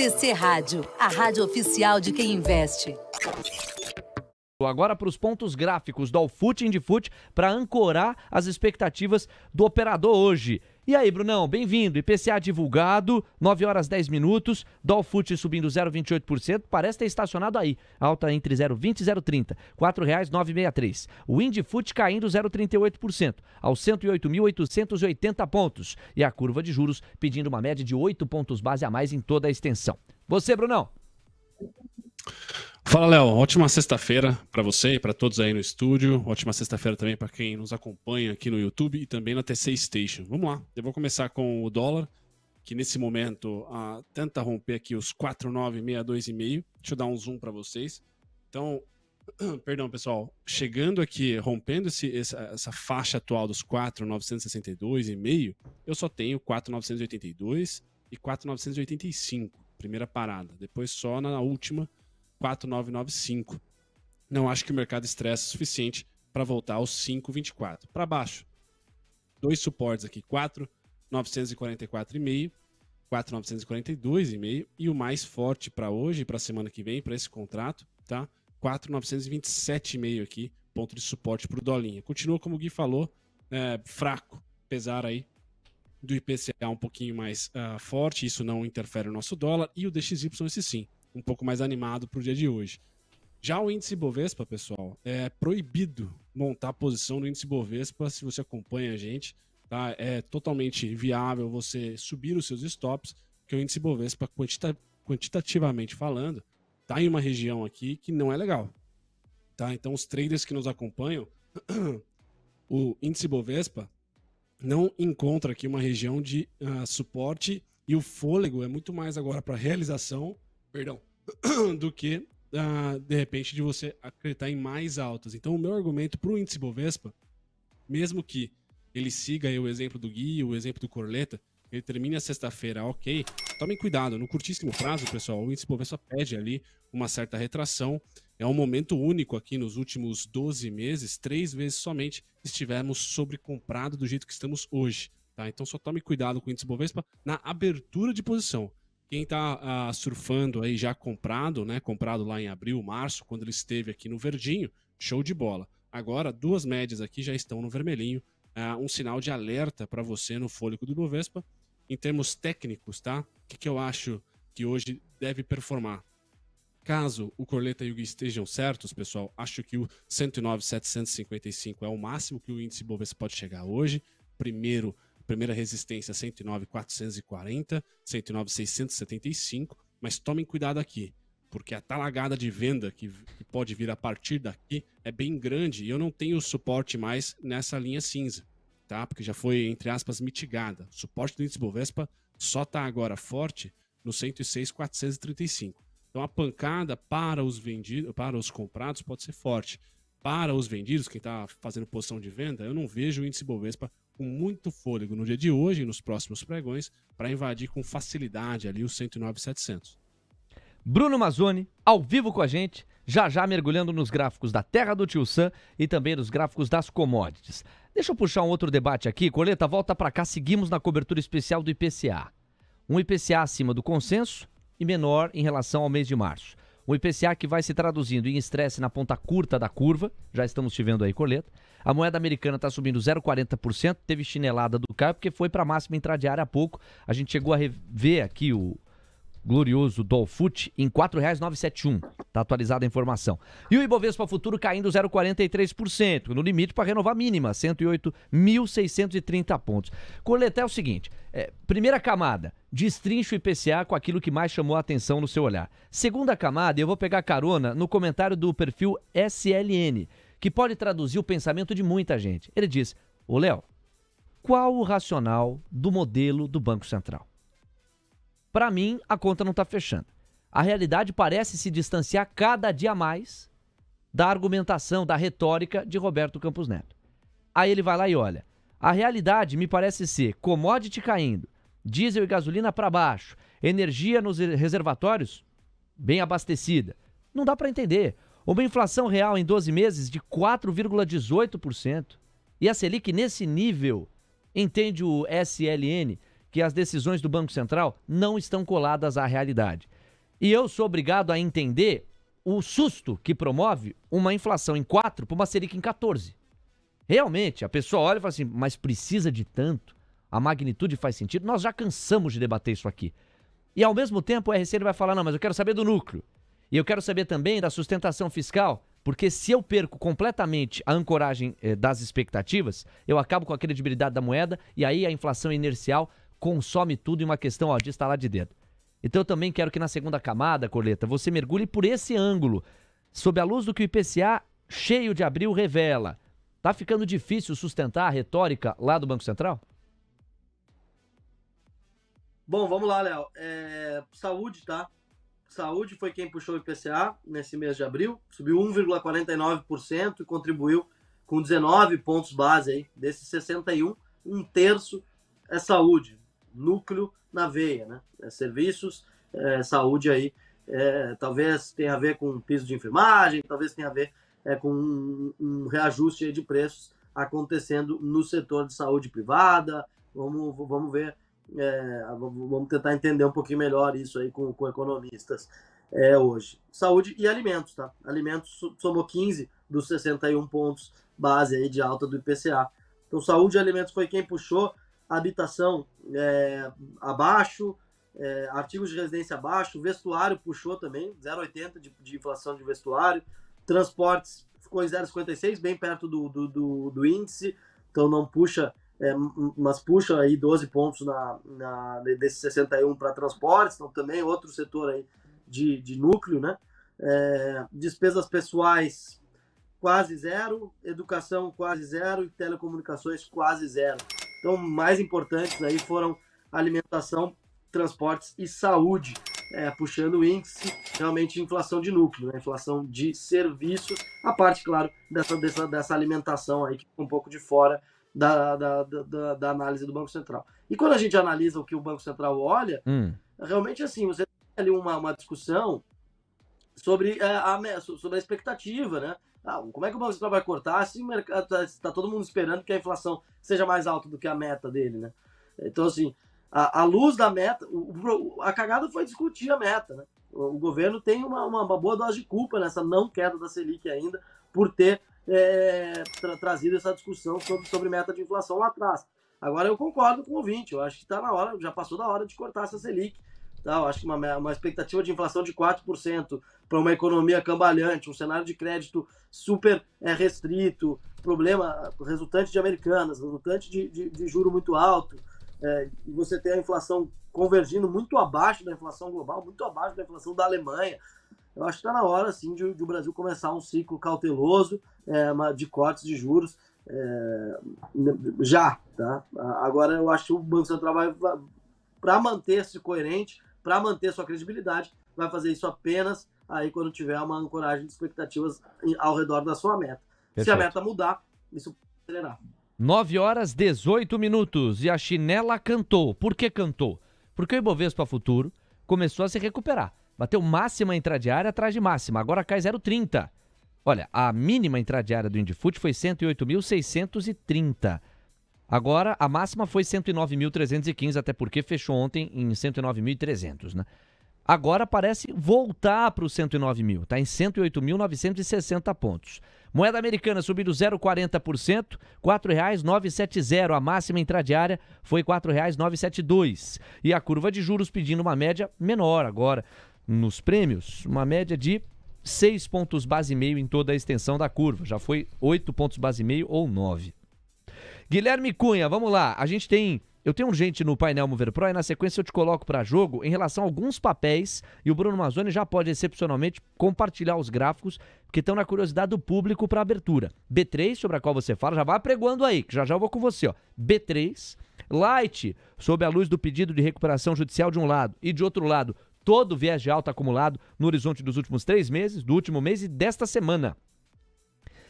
IPC Rádio, a rádio oficial de quem investe. Agora para os pontos gráficos do Allfoot e Indifut para ancorar as expectativas do operador hoje. E aí, Brunão, bem-vindo. IPCA divulgado, 9 horas 10 minutos, do Allfoot subindo 0,28%, parece ter estacionado aí, alta entre 0,20 e 0,30, R$ 4,963. O Indifut caindo 0,38%, aos 108.880 pontos. E a curva de juros pedindo uma média de 8 pontos base a mais em toda a extensão. Você, Brunão? Fala, Léo. Ótima sexta-feira para você e para todos aí no estúdio. Ótima sexta-feira também para quem nos acompanha aqui no YouTube e também na TC Station. Vamos lá. Eu vou começar com o dólar, que nesse momento tenta romper aqui os 4,962,5. Deixa eu dar um zoom para vocês. Então, perdão, pessoal. Chegando aqui, rompendo essa faixa atual dos 4,962,5, eu só tenho 4,982 e 4,985. Primeira parada. Depois só na última 4,995. Não acho que o mercado estressa o suficiente para voltar aos 5,24. Para baixo, dois suportes aqui, 4,944,5, 4,942,5 e o mais forte para hoje e para a semana que vem, para esse contrato, tá? 4,927,5 aqui, ponto de suporte para o dolinha. Continua, como o Gui falou, fraco, apesar aí do IPCA um pouquinho mais forte, isso não interfere no nosso dólar, e o DXY, esse sim, um pouco mais animado para o dia de hoje. Já o índice Bovespa, pessoal, é proibido montar posição no índice Bovespa se você acompanha a gente, tá? É totalmente viável você subir os seus stops, porque o índice Bovespa, quantitativamente falando, está em uma região aqui que não é legal, tá? Então os traders que nos acompanham, o índice Bovespa não encontra aqui uma região de suporte, e o fôlego é muito mais agora para realização, do que, de repente, de você acreditar em mais altas. Então, o meu argumento para o índice Bovespa, mesmo que ele siga aí o exemplo do Gui, o exemplo do Corleta, ele termine a sexta-feira, ok, tomem cuidado, no curtíssimo prazo, pessoal, o índice Bovespa pede ali uma certa retração. É um momento único aqui nos últimos 12 meses, 3 vezes somente estivemos sobrecomprado do jeito que estamos hoje, tá? Então, só tome cuidado com o índice Bovespa na abertura de posição. Quem está surfando aí já comprado, né? Comprado lá em abril, março, quando ele esteve aqui no verdinho, show de bola. Agora, duas médias aqui já estão no vermelhinho, um sinal de alerta para você no fôlego do Ibovespa. Em termos técnicos, tá? O que eu acho que hoje deve performar? Caso o Corleta e o Gui estejam certos, pessoal, acho que o 109.755 é o máximo que o índice Ibovespa pode chegar hoje. Primeira resistência 109.440, 109.675, mas tomem cuidado aqui, porque a talagada de venda que pode vir a partir daqui é bem grande e eu não tenho suporte mais nessa linha cinza, tá? Porque já foi, entre aspas, mitigada. O suporte do índice Bovespa só está agora forte no 106.435. Então a pancada para os vendidos, para os comprados pode ser forte. Para os vendidos, quem está fazendo posição de venda, eu não vejo o índice Bovespa com muito fôlego no dia de hoje e nos próximos pregões para invadir com facilidade ali os 109.700. Bruno Mazzoni, ao vivo com a gente, já mergulhando nos gráficos da Terra do Tio Sam e também nos gráficos das commodities. Deixa eu puxar um outro debate aqui. Coleta, volta para cá, seguimos na cobertura especial do IPCA. Um IPCA acima do consenso e menor em relação ao mês de março. Um IPCA que vai se traduzindo em estresse na ponta curta da curva, já estamos te vendo aí, Coleta. A moeda americana está subindo 0,40%, teve chinelada do Caio, porque foi para a máxima intradiária há pouco. A gente chegou a rever aqui o glorioso do Allfoot em R$ 4,971. Está atualizada a informação. E o Ibovespa Futuro caindo 0,43%, no limite para renovar mínima, 108.630 pontos. Coleta, é o seguinte, primeira camada, destrincha o IPCA com aquilo que mais chamou a atenção no seu olhar. Segunda camada, eu vou pegar carona no comentário do perfil SLN, que pode traduzir o pensamento de muita gente. Ele diz, ô Léo, qual o racional do modelo do Banco Central? Para mim, a conta não está fechando. A realidade parece se distanciar cada dia mais da argumentação, da retórica de Roberto Campos Neto. Aí ele vai lá e olha. A realidade me parece ser commodity caindo, diesel e gasolina para baixo, energia nos reservatórios bem abastecida. Não dá para entender. Uma inflação real em 12 meses de 4,18%. E a Selic nesse nível, entende o SLN, que as decisões do Banco Central não estão coladas à realidade. E eu sou obrigado a entender o susto que promove uma inflação em 4 para uma Selic em 14. Realmente, a pessoa olha e fala assim, mas precisa de tanto? A magnitude faz sentido? Nós já cansamos de debater isso aqui. E ao mesmo tempo o RCN vai falar, não, mas eu quero saber do núcleo. E eu quero saber também da sustentação fiscal, porque se eu perco completamente a ancoragem das expectativas, eu acabo com a credibilidade da moeda e aí a inflação inercial consome tudo em uma questão de estalar de dedo. Então eu também quero que na segunda camada, Coleta, você mergulhe por esse ângulo, sob a luz do que o IPCA cheio de abril revela. Tá ficando difícil sustentar a retórica lá do Banco Central? Bom, vamos lá, Léo. Saúde, tá? Saúde foi quem puxou o IPCA nesse mês de abril, subiu 1,49% e contribuiu com 19 pontos base aí, desses 61, um terço é saúde, núcleo na veia, né? Serviços, saúde aí, talvez tenha a ver com piso de enfermagem, talvez tenha a ver com um reajuste aí de preços acontecendo no setor de saúde privada. Vamos ver, vamos tentar entender um pouquinho melhor isso aí com economistas hoje. Saúde e alimentos, tá? Alimentos somou 15 dos 61 pontos base aí de alta do IPCA. Então, saúde e alimentos foi quem puxou, habitação abaixo, artigos de residência abaixo, vestuário puxou também, 0,80 de inflação de vestuário, transportes ficou em 0,56, bem perto do índice, então não puxa, mas puxa aí 12 pontos desses 61 para transportes, então também outro setor aí de núcleo, né? Despesas pessoais quase zero, educação quase zero e telecomunicações quase zero. Então, mais importantes aí foram alimentação, transportes e saúde, puxando o índice realmente de inflação de núcleo, né? Inflação de serviços, a parte, claro, dessa alimentação aí que fica um pouco de fora da análise do Banco Central. E quando a gente analisa o que o Banco Central olha, realmente assim, você tem ali uma discussão sobre a expectativa, né? Como é que o Banco Central vai cortar se o mercado está todo mundo esperando que a inflação seja mais alta do que a meta dele, né? Então, assim, à luz da meta, a cagada foi discutir a meta, né? O governo tem uma boa dose de culpa nessa não queda da Selic ainda, por ter trazido essa discussão sobre meta de inflação lá atrás. Agora, eu concordo com o ouvinte, eu acho que está na hora, já passou da hora de cortar essa Selic. Tá? Eu acho que uma expectativa de inflação de 4% para uma economia cambalhante, um cenário de crédito super restrito, problema resultante de Americanas, resultante de juro muito alto, e você tem a inflação convergindo muito abaixo da inflação global, muito abaixo da inflação da Alemanha. Eu acho que está na hora, sim, de o Brasil começar um ciclo cauteloso de cortes de juros já. Tá? Agora, eu acho que o Banco Central vai para manter-se coerente, para manter sua credibilidade, vai fazer isso apenas aí quando tiver uma ancoragem de expectativas ao redor da sua meta. Perfeito. Se a meta mudar, isso pode acelerar. 9h18 e a chinela cantou. Por que cantou? Porque o Ibovespa Futuro começou a se recuperar. Bateu máxima intradiária atrás de máxima, agora cai 0,30. Olha, a mínima intradiária do Indifut foi 108.630. Agora, a máxima foi 109.315, até porque fechou ontem em 109.300, né? Agora parece voltar para os 109.000, tá em 108.960 pontos. Moeda americana subindo 0,40%, R$ 4,970. A máxima intradiária foi R$ 4,972. E a curva de juros pedindo uma média menor agora. Nos prêmios, uma média de 6 pontos base e meio em toda a extensão da curva. Já foi 8 pontos base e meio ou 9. Guilherme Cunha, vamos lá. Eu tenho gente no painel Mover Pro e na sequência eu te coloco para jogo em relação a alguns papéis e o Bruno Mazzoni já pode excepcionalmente compartilhar os gráficos que estão na curiosidade do público para abertura. B3, sobre a qual você fala, já vai apregoando aí, que já eu vou com você, ó. B3, Light, sob a luz do pedido de recuperação judicial de um lado e de outro lado, todo o viés de alta acumulado no horizonte dos últimos 3 meses, do último mês e desta semana.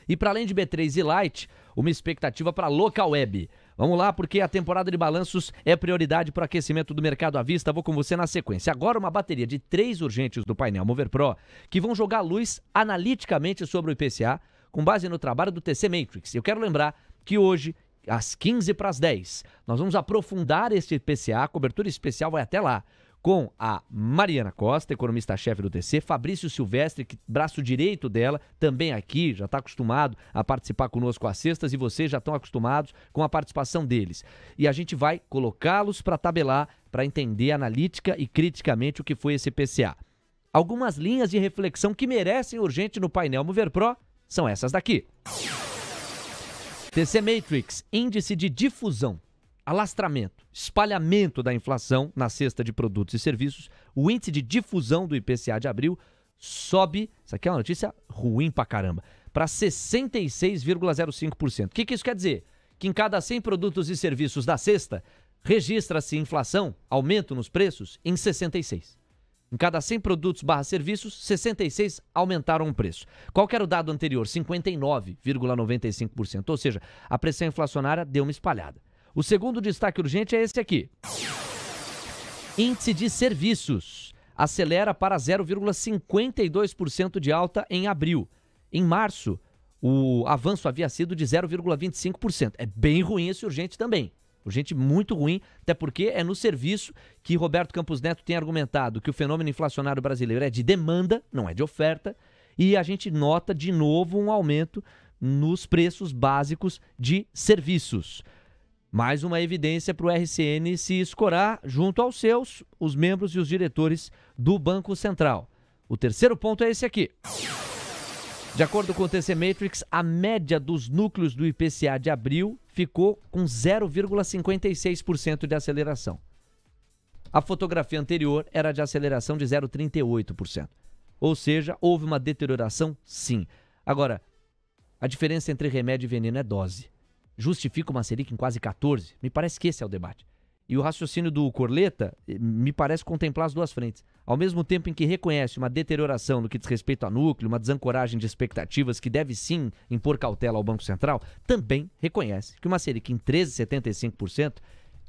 E para além de B3 e Light, uma expectativa para Local Web. Vamos lá, porque a temporada de balanços é prioridade para o aquecimento do mercado à vista. Vou com você na sequência. Agora uma bateria de 3 urgentes do painel Mover Pro que vão jogar luz analiticamente sobre o IPCA com base no trabalho do TC Matrix. Eu quero lembrar que hoje às 15 para as 10. Nós vamos aprofundar esse IPCA, a cobertura especial vai até lá, com a Mariana Costa, economista-chefe do TC, Fabrício Silvestre, braço direito dela, também aqui, já está acostumado a participar conosco às sextas, e vocês já estão acostumados com a participação deles. E a gente vai colocá-los para tabelar, para entender analítica e criticamente o que foi esse IPCA. Algumas linhas de reflexão que merecem urgente no painel Mover Pro são essas daqui. TC Matrix, índice de difusão, alastramento, espalhamento da inflação na cesta de produtos e serviços. O índice de difusão do IPCA de abril sobe, isso aqui é uma notícia ruim pra caramba, para 66,05%. O que isso quer dizer? Que em cada 100 produtos e serviços da cesta, registra-se inflação, aumento nos preços, em 66. Em cada 100 produtos / serviços, 66 aumentaram o preço. Qual que era o dado anterior? 59,95%. Ou seja, a pressão inflacionária deu uma espalhada. O segundo destaque urgente é esse aqui. Índice de serviços acelera para 0,52% de alta em abril. Em março, o avanço havia sido de 0,25%. É bem ruim esse urgente também. Urgente muito ruim, até porque é no serviço que Roberto Campos Neto tem argumentado que o fenômeno inflacionário brasileiro é de demanda, não é de oferta, e a gente nota de novo um aumento nos preços básicos de serviços. Mais uma evidência para o RCN se escorar junto aos seus, os membros e os diretores do Banco Central. O terceiro ponto é esse aqui. De acordo com o TC Matrix, a média dos núcleos do IPCA de abril ficou com 0,56% de aceleração. A fotografia anterior era de aceleração de 0,38%. Ou seja, houve uma deterioração, sim. Agora, a diferença entre remédio e veneno é dose. Justifica uma Selic em quase 14%? Me parece que esse é o debate. E o raciocínio do Corleta me parece contemplar as duas frentes. Ao mesmo tempo em que reconhece uma deterioração no que diz respeito a núcleo, uma desancoragem de expectativas que deve sim impor cautela ao Banco Central, também reconhece que uma Selic em 13,75%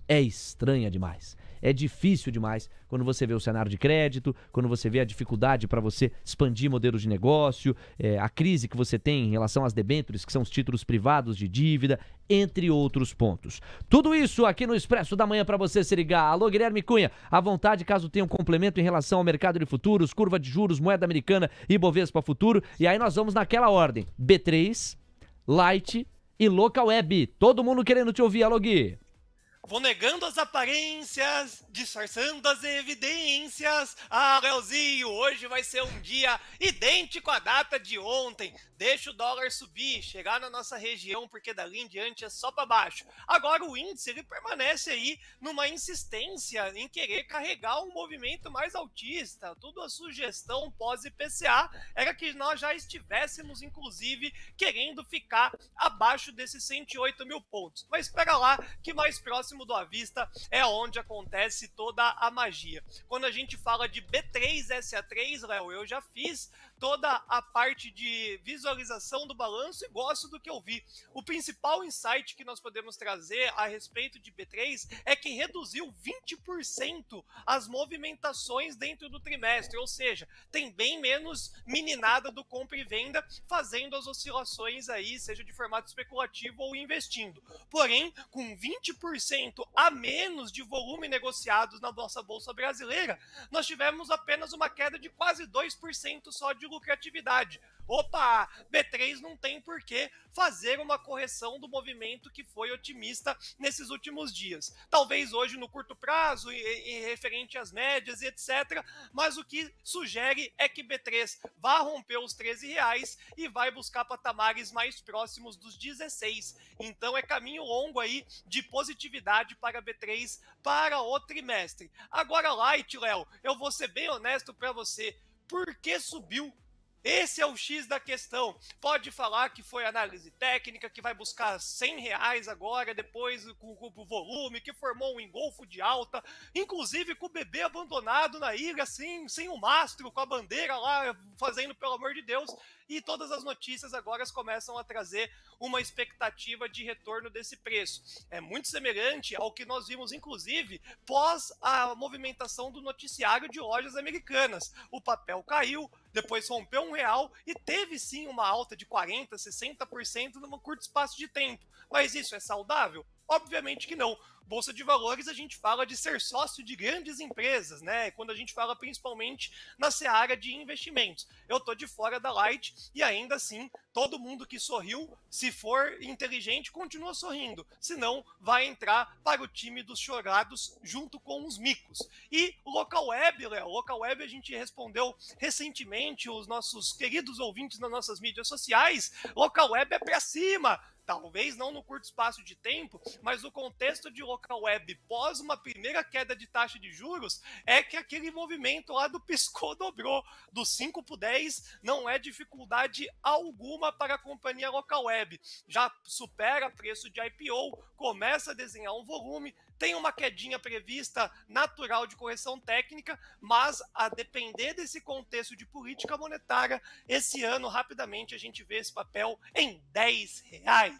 é estranha demais. É difícil demais quando você vê o cenário de crédito, quando você vê a dificuldade para você expandir modelos de negócio, a crise que você tem em relação às debêntures, que são os títulos privados de dívida, entre outros pontos. Tudo isso aqui no Expresso da Manhã para você se ligar. Alô, Guilherme Cunha, à vontade caso tenha um complemento em relação ao mercado de futuros, curva de juros, moeda americana e Bovespa futuro. E aí nós vamos naquela ordem: B3, Light e Local Web. Todo mundo querendo te ouvir, alô, Gui. Vou negando as aparências, disfarçando as evidências. Ah, Leozinho, hoje vai ser um dia idêntico à data de ontem. Deixa o dólar subir, chegar na nossa região, porque dali em diante é só para baixo. Agora o índice, ele permanece aí numa insistência em querer carregar um movimento mais altista. Tudo a sugestão pós-IPCA era que nós já estivéssemos, inclusive, querendo ficar abaixo desses 108 mil pontos. Mas espera lá, que mais próximo do à vista é onde acontece toda a magia. Quando a gente fala de B3, SA3, Léo, eu já fiz toda a parte de visualização do balanço e gosto do que eu vi. O principal insight que nós podemos trazer a respeito de B3 é que reduziu 20% as movimentações dentro do trimestre, ou seja, tem bem menos meninada do compra e venda fazendo as oscilações aí, seja de formato especulativo ou investindo. Porém, com 20% a menos de volume negociado na nossa Bolsa Brasileira, nós tivemos apenas uma queda de quase 2% só de lucratividade. Opa, B3 não tem por que fazer uma correção do movimento que foi otimista nesses últimos dias. Talvez hoje no curto prazo, e referente às médias e etc., mas o que sugere é que B3 vá romper os R$13 e vai buscar patamares mais próximos dos 16. Então é caminho longo aí de positividade para B3 para o trimestre. Agora, Light, Léo, eu vou ser bem honesto para você. Por que subiu? Esse é o X da questão. Pode falar que foi análise técnica, que vai buscar R$100 agora, depois com o volume, que formou um engolfo de alta, inclusive com o bebê abandonado na ilha, assim, sem o mastro, com a bandeira lá, fazendo pelo amor de Deus. e todas as notícias agora começam a trazer uma expectativa de retorno desse preço. É muito semelhante ao que nós vimos, inclusive, pós a movimentação do noticiário de lojas americanas. O papel caiu, depois rompeu R$1 e teve sim uma alta de 40%, 60% num curto espaço de tempo. Mas isso é saudável? Obviamente que não. Bolsa de valores, a gente fala de ser sócio de grandes empresas, né? Quando a gente fala principalmente na seara de investimentos. Eu tô de fora da Light e ainda assim, todo mundo que sorriu, se for inteligente, continua sorrindo. Senão, vai entrar para o time dos chorados junto com os micos. E Local Web, Léo, Local Web a gente respondeu recentemente os nossos queridos ouvintes nas nossas mídias sociais. Local Web é pra cima! Talvez não no curto espaço de tempo, mas o contexto de Local Web pós uma primeira queda de taxa de juros é que aquele movimento lá do piscou dobrou, do 5 para o 10 não é dificuldade alguma para a companhia Local Web, já supera preço de IPO, começa a desenhar um volume, tem uma quedinha prevista natural de correção técnica, mas a depender desse contexto de política monetária, esse ano rapidamente a gente vê esse papel em R$10.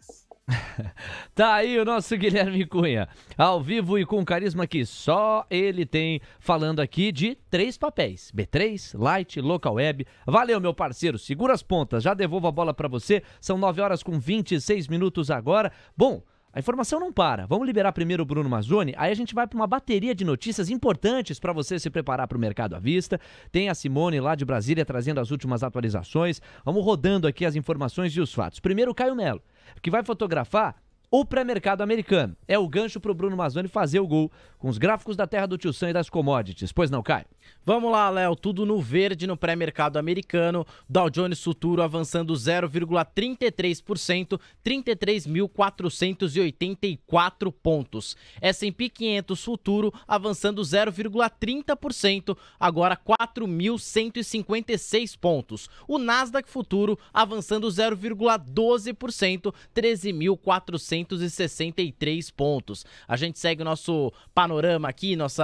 Tá aí o nosso Guilherme Cunha, ao vivo e com carisma que só ele tem, falando aqui de 3 papéis, B3, Light, Local Web. Valeu, meu parceiro, segura as pontas, já devolvo a bola pra você, são 9h26 agora. Bom, a informação não para. Vamos liberar primeiro o Bruno Mazzoni, aí a gente vai para uma bateria de notícias importantes para você se preparar para o mercado à vista. Tem a Simone lá de Brasília trazendo as últimas atualizações. Vamos rodando aqui as informações e os fatos. Primeiro o Caio Melo, que vai fotografar o pré-mercado americano. É o gancho para o Bruno Mazzoni fazer o gol com os gráficos da terra do Tio Sam e das commodities. Pois não, Caio? Vamos lá, Léo, tudo no verde no pré-mercado americano, Dow Jones Futuro avançando 0,33%, 33.484 pontos. S&P 500 Futuro avançando 0,30%, agora 4.156 pontos. O Nasdaq Futuro avançando 0,12%, 13.463 pontos. A gente segue o nosso panorama aqui, nosso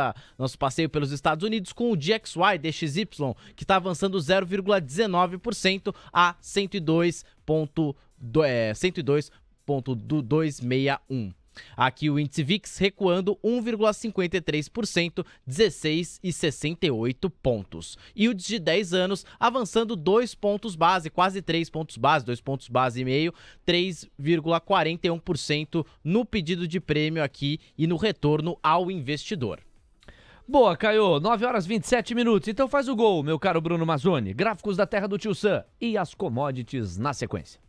passeio pelos Estados Unidos com o DXY, DXY, que está avançando 0,19% a 102,261. Aqui o índice VIX recuando 1,53%, 16,68 pontos. E o de 10 anos avançando 2 pontos base, quase 3 pontos base, 2 pontos base e meio, 3,41% no pedido de prêmio aqui e no retorno ao investidor. Boa, Caio, 9h27. Então faz o gol, meu caro Bruno Mazzoni. Gráficos da terra do Tio Sam e as commodities na sequência.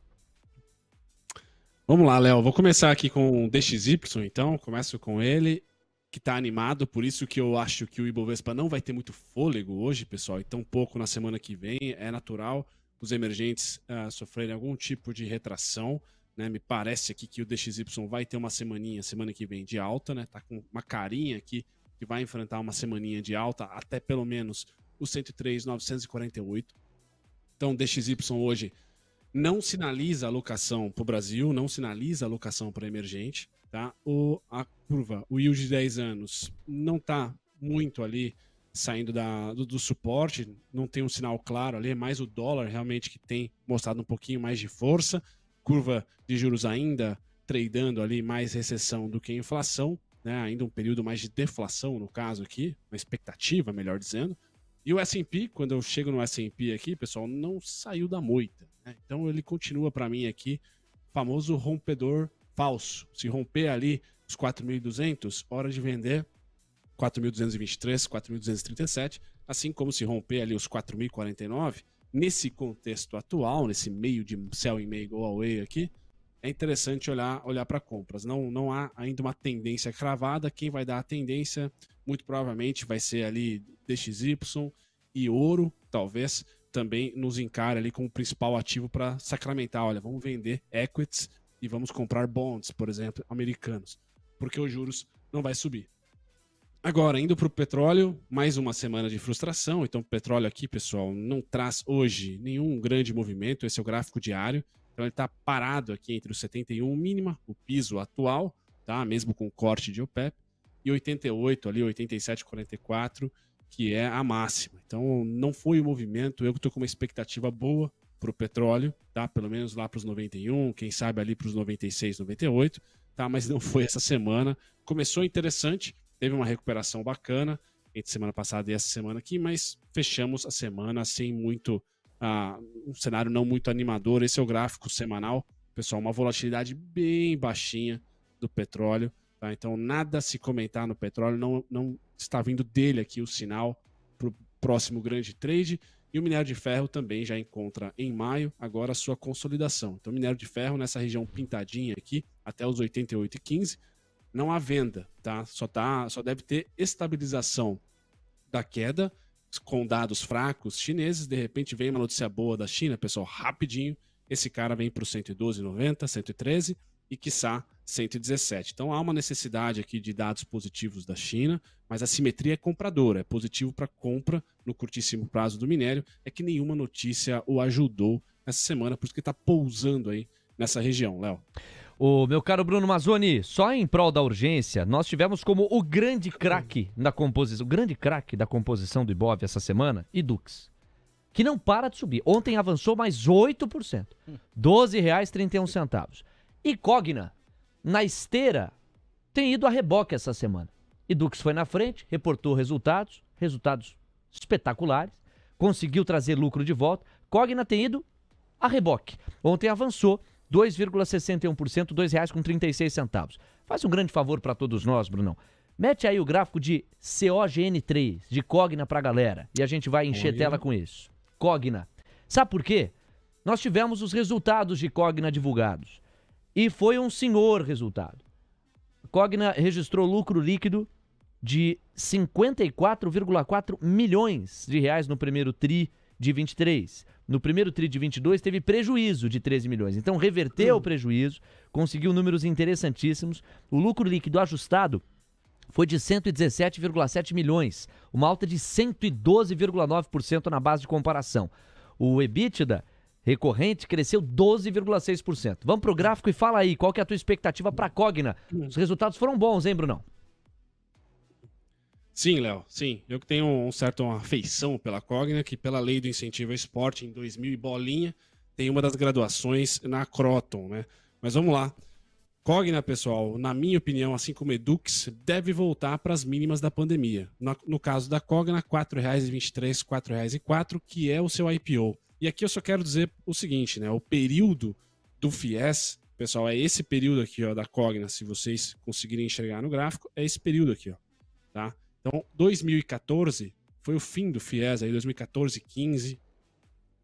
Vamos lá, Léo. Vou começar aqui com o DXY, então. Começo com ele, que está animado. Por isso que eu acho que o Ibovespa não vai ter muito fôlego hoje, pessoal. E tão pouco na semana que vem. É natural os emergentes sofrerem algum tipo de retração, né? Me parece aqui que o DXY vai ter uma semana que vem de alta, né? Tá com uma carinha aqui que vai enfrentar uma semaninha de alta até pelo menos o 103,948. Então, DXY hoje não sinaliza alocação para o Brasil, não sinaliza alocação para emergente, tá? A curva, o yield de 10 anos, não está muito ali saindo do suporte, não tem um sinal claro ali, é mais o dólar realmente que tem mostrado um pouquinho mais de força. Curva de juros ainda tradando ali mais recessão do que inflação, né? Ainda um período mais de deflação no caso aqui, uma expectativa, melhor dizendo. E o S&P, quando eu chego no S&P aqui, pessoal, não saiu da moita, né? Então ele continua para mim aqui, famoso rompedor falso. Se romper ali os 4.200, hora de vender 4.223, 4.237, assim como se romper ali os 4.049, nesse contexto atual, nesse meio de sell in May, go away aqui, é interessante olhar para compras. Não há ainda uma tendência cravada. Quem vai dar a tendência, muito provavelmente, vai ser ali DXY e ouro, talvez, também nos encara ali como principal ativo para sacramentar. Olha, vamos vender equities e vamos comprar bonds, por exemplo, americanos, porque os juros não vai subir. Agora, indo para o petróleo, mais uma semana de frustração. Então, o petróleo aqui, pessoal, não traz hoje nenhum grande movimento. Esse é o gráfico diário. Então, ele está parado aqui entre o 71 mínima, o piso atual, tá? Mesmo com corte de OPEP, e 88 ali, 87,44, que é a máxima. Então, não foi o movimento. Eu estou com uma expectativa boa para o petróleo, tá? Pelo menos lá para os 91, quem sabe ali para os 96, 98, tá? Mas não foi essa semana. Começou interessante, teve uma recuperação bacana entre semana passada e essa semana aqui, mas fechamos a semana sem muito, um cenário não muito animador. Esse é o gráfico semanal, pessoal, uma volatilidade bem baixinha do petróleo, tá? Então nada a se comentar no petróleo, não está vindo dele aqui o sinal para o próximo grande trade. E o minério de ferro também já encontra em maio agora a sua consolidação. Então, minério de ferro nessa região pintadinha aqui, até os 88,15, não há venda, tá? Só deve ter estabilização da queda, com dados fracos chineses. De repente vem uma notícia boa da China, pessoal, rapidinho, esse cara vem para o 112,90, 113 e, quiçá, 117. Então, há uma necessidade aqui de dados positivos da China, mas a simetria é compradora, é positivo para compra no curtíssimo prazo do minério. É que nenhuma notícia o ajudou essa semana, por isso que está pousando aí nessa região, Léo. O meu caro Bruno Mazzoni, só em prol da urgência, nós tivemos como o grande craque da composição do Ibov essa semana, Edux, que não para de subir. Ontem avançou mais 8%, R$ 12,31. E Cogna, na esteira, tem ido a reboque essa semana. Edux foi na frente, reportou resultados espetaculares, conseguiu trazer lucro de volta. Cogna tem ido a reboque. Ontem avançou 2,61%, R$ 2,36. Faz um grande favor para todos nós, Brunão. Mete aí o gráfico de COGN3, de Cogna pra galera, e a gente vai encher tela com isso. Cogna. Sabe por quê? Nós tivemos os resultados de Cogna divulgados. E foi um senhor resultado. Cogna registrou lucro líquido de 54,4 milhões de reais no primeiro TRI de 23. No primeiro TRI de 22 teve prejuízo de 13 milhões. Então reverteu o prejuízo, conseguiu números interessantíssimos. O lucro líquido ajustado foi de 117,7 milhões, uma alta de 112,9% na base de comparação. O EBITDA recorrente cresceu 12,6%. Vamos pro gráfico e fala aí, qual que é a tua expectativa para a Cogna? Os resultados foram bons, hein, Brunão? Sim, Léo, sim. Eu que tenho uma certa afeição pela Cogna, que pela lei do incentivo ao esporte, em 2000 e bolinha, tem uma das graduações na Croton, né? Mas vamos lá. Cogna, pessoal, na minha opinião, assim como Edux, deve voltar para as mínimas da pandemia. No caso da Cogna, R$ 4,23, R$ 4,04, que é o seu IPO. E aqui eu só quero dizer o seguinte, né? O período do FIES, pessoal, é esse período aqui, ó, da Cogna, se vocês conseguirem enxergar no gráfico, é esse período aqui, ó, tá? Então, 2014 foi o fim do FIES, aí 2014, 15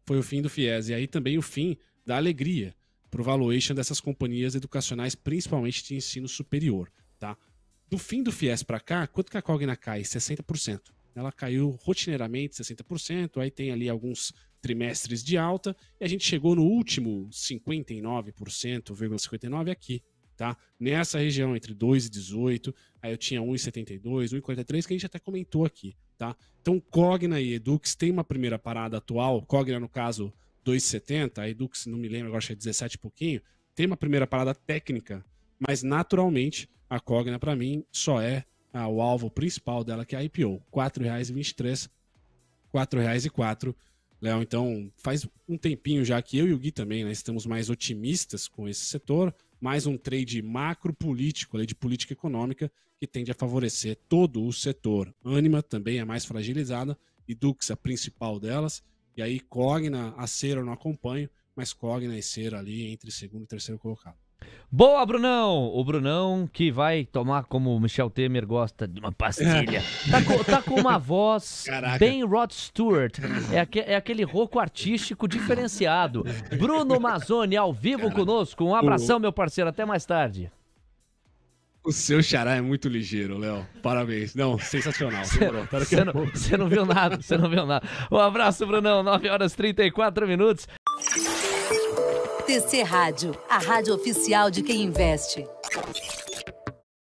foi o fim do FIES, e aí também o fim da alegria para o valuation dessas companhias educacionais, principalmente de ensino superior, tá? Do fim do FIES para cá, quanto que a Cogna cai? 60%. Ela caiu rotineiramente 60%, aí tem ali alguns trimestres de alta, e a gente chegou no último 59,59% aqui, tá? Nessa região, entre 2 e 18, aí eu tinha 1,72, 1,43, que a gente até comentou aqui, tá? Então, Cogna e Edux tem uma primeira parada atual, Cogna, no caso, 2,70, a Edux, não me lembro, agora acho que é 17 e pouquinho, tem uma primeira parada técnica, mas naturalmente, a Cogna, para mim, só é o alvo principal dela, que é a IPO, R$ 4,23, R$ 4,04, Léo. Então, faz um tempinho já que eu e o Gui também, né, estamos mais otimistas com esse setor, mais um trade macro político, de política econômica, que tende a favorecer todo o setor. Anima também é mais fragilizada, Edux a principal delas, e aí Cogna, a Cera eu não acompanho, mas Cogna e Cera ali entre segundo e terceiro colocado. Boa, Brunão! O Brunão que vai tomar, como o Michel Temer gosta, de uma pastilha. Tá com uma voz bem Rod Stewart. É aquele rouco artístico diferenciado. Bruno Mazzoni, ao vivo conosco. Um abração, meu parceiro. Até mais tarde. O seu xará é muito ligeiro, Léo. Parabéns. Não, sensacional. Você não viu nada, você não viu nada. Um abraço, Brunão. 9h34. TC Rádio, a rádio oficial de quem investe.